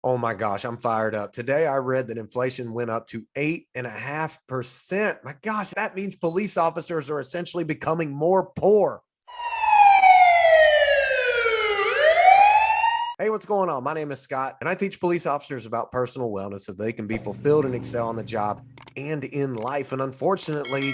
Oh my gosh, I'm fired up. Today I read that inflation went up to 8.5%. My gosh, that means police officers are essentially becoming more poor. Hey, what's going on? My name is Scott, and I teach police officers about personal wellness so they can be fulfilled and excel on the job and in life. And unfortunately,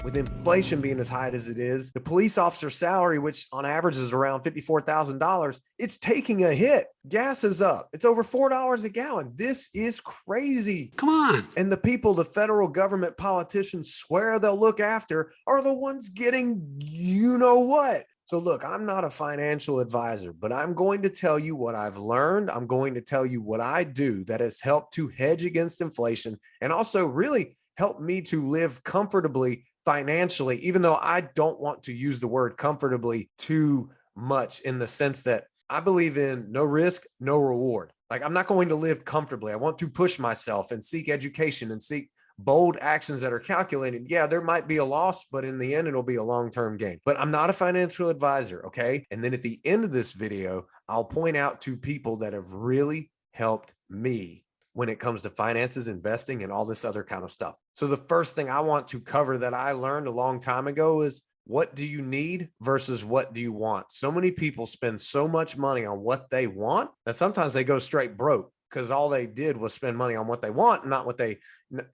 with inflation being as high as it is, the police officer salary, which on average is around $54,000, it's taking a hit. Gas is up. It's over $4 a gallon. This is crazy. Come on. And the people the federal government politicians swear they'll look after are the ones getting you know what. So, look, I'm not a financial advisor, but I'm going to tell you what I've learned. I'm going to tell you what I do that has helped to hedge against inflation and also really help me to live comfortably financially, even though I don't want to use the word comfortably too much in the sense that I believe in no risk, no reward. Like, I'm not going to live comfortably. I want to push myself and seek education and seek bold actions that are calculated. Yeah, there might be a loss, but in the end, it'll be a long-term gain. But I'm not a financial advisor, okay? And then at the end of this video, I'll point out to people that have really helped me when it comes to finances, investing, and all this other kind of stuff. So the first thing I want to cover that I learned a long time ago is, what do you need versus what do you want? So many people spend so much money on what they want that sometimes they go straight broke because all they did was spend money on what they want, not what they,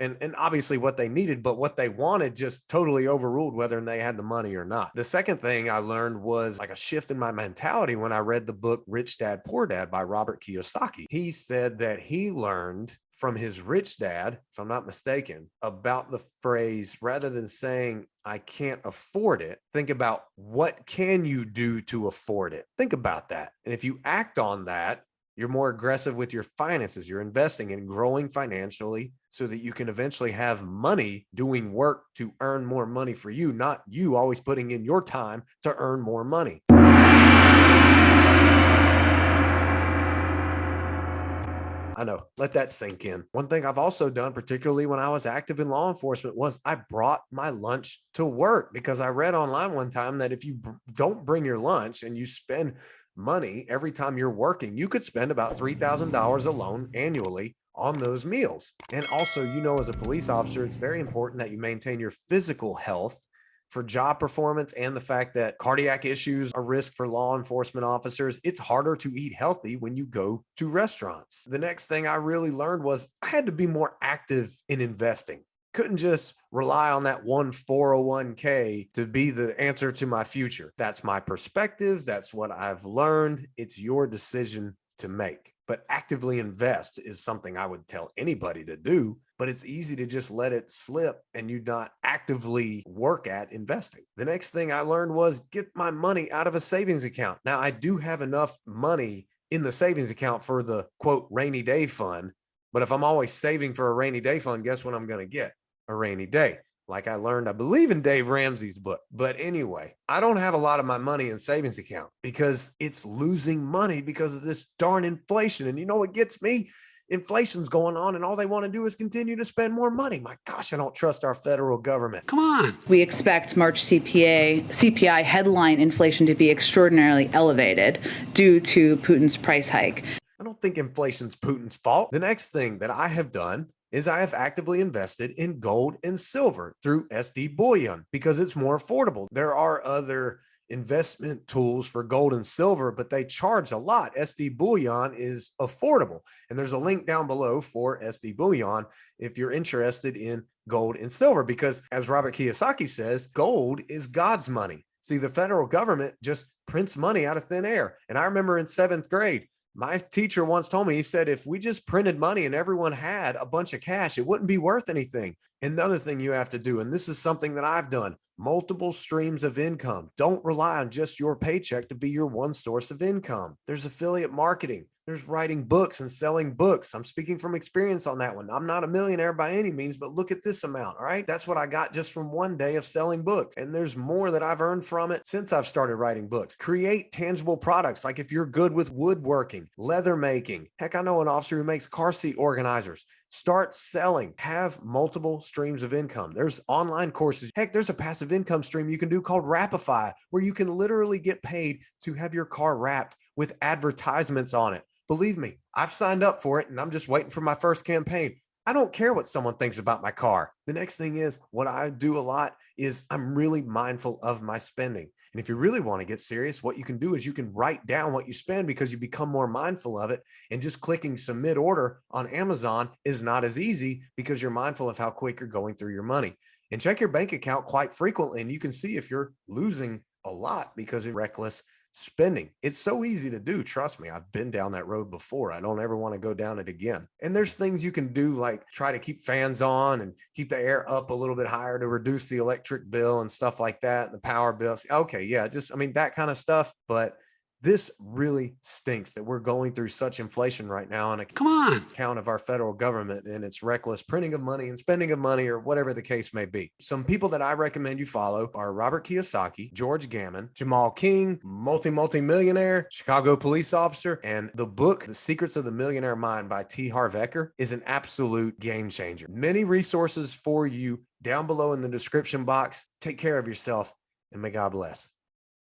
and obviously what they needed, but what they wanted just totally overruled whether they had the money or not. The second thing I learned was like a shift in my mentality when I read the book Rich Dad, Poor Dad by Robert Kiyosaki. He said that he learned from his rich dad, if I'm not mistaken, about the phrase, rather than saying, I can't afford it, think about what can you do to afford it? Think about that. And if you act on that, you're more aggressive with your finances. You're investing and growing financially so that you can eventually have money doing work to earn more money for you, not you always putting in your time to earn more money. I know, let that sink in. One thing I've also done, particularly when I was active in law enforcement, was I brought my lunch to work because I read online one time that if you don't bring your lunch and you spend money every time you're working, you could spend about $3,000 alone annually on those meals. And also, as a police officer, it's very important that you maintain your physical health for job performance and the fact that cardiac issues are risk for law enforcement officers. It's harder to eat healthy when you go to restaurants. The next thing I really learned was I had to be more active in investing. Couldn't just rely on that one 401k to be the answer to my future. That's my perspective. That's what I've learned. It's your decision to make. But actively invest is something I would tell anybody to do, but it's easy to just let it slip and you not actively work at investing. The next thing I learned was get my money out of a savings account. Now, I do have enough money in the savings account for the quote rainy day fund, but if I'm always saving for a rainy day fund, guess what I'm going to get? A rainy day. Like I learned, I believe in Dave Ramsey's book. But anyway, I don't have a lot of my money in savings account because it's losing money because of this darn inflation. And you know what gets me? Inflation's going on and all they want to do is continue to spend more money. My gosh, I don't trust our federal government. Come on. We expect March CPI headline inflation to be extraordinarily elevated due to Putin's price hike. I don't think inflation's Putin's fault. The next thing that I have done is I have actively invested in gold and silver through SD bullion because it's more affordable. There are other investment tools for gold and silver, but they charge a lot. SD bullion is affordable. And there's a link down below for SD bullion if you're interested in gold and silver, because as Robert Kiyosaki says, gold is God's money. See, the federal government just prints money out of thin air. And I remember in 7th grade, my teacher once told me, he said, if we just printed money and everyone had a bunch of cash, it wouldn't be worth anything. Another thing you have to do, and this is something that I've done, multiple streams of income. Don't rely on just your paycheck to be your one source of income. There's affiliate marketing. There's writing books and selling books. I'm speaking from experience on that one. I'm not a millionaire by any means, but look at this amount, all right? That's what I got just from one day of selling books. And there's more that I've earned from it since I've started writing books. Create tangible products. Like if you're good with woodworking, leather making, heck, I know an officer who makes car seat organizers. Start selling, have multiple streams of income. There's online courses. Heck, there's a passive income stream you can do called Wrapify, where you can literally get paid to have your car wrapped with advertisements on it. Believe me, I've signed up for it and I'm just waiting for my first campaign. I don't care what someone thinks about my car. The next thing is what I do a lot is I'm really mindful of my spending. And if you really want to get serious, what you can do is you can write down what you spend because you become more mindful of it. And just clicking submit order on Amazon is not as easy because you're mindful of how quick you're going through your money. And check your bank account quite frequently, and you can see if you're losing a lot because of reckless spending. It's so easy to do. Trust me, I've been down that road before. I don't ever want to go down it again. And there's things you can do like try to keep fans on and keep the air up a little bit higher to reduce the electric bill and stuff like that, and the power bills. Okay, yeah, just I mean that kind of stuff. But this really stinks that we're going through such inflation right now on account of our federal government and its reckless printing of money and spending of money or whatever the case may be. Some people that I recommend you follow are Robert Kiyosaki, George Gammon, Jamal King, multi-millionaire, Chicago police officer, and the book, The Secrets of the Millionaire Mind by T. Harv Eker is an absolute game changer. Many resources for you down below in the description box. Take care of yourself and may God bless.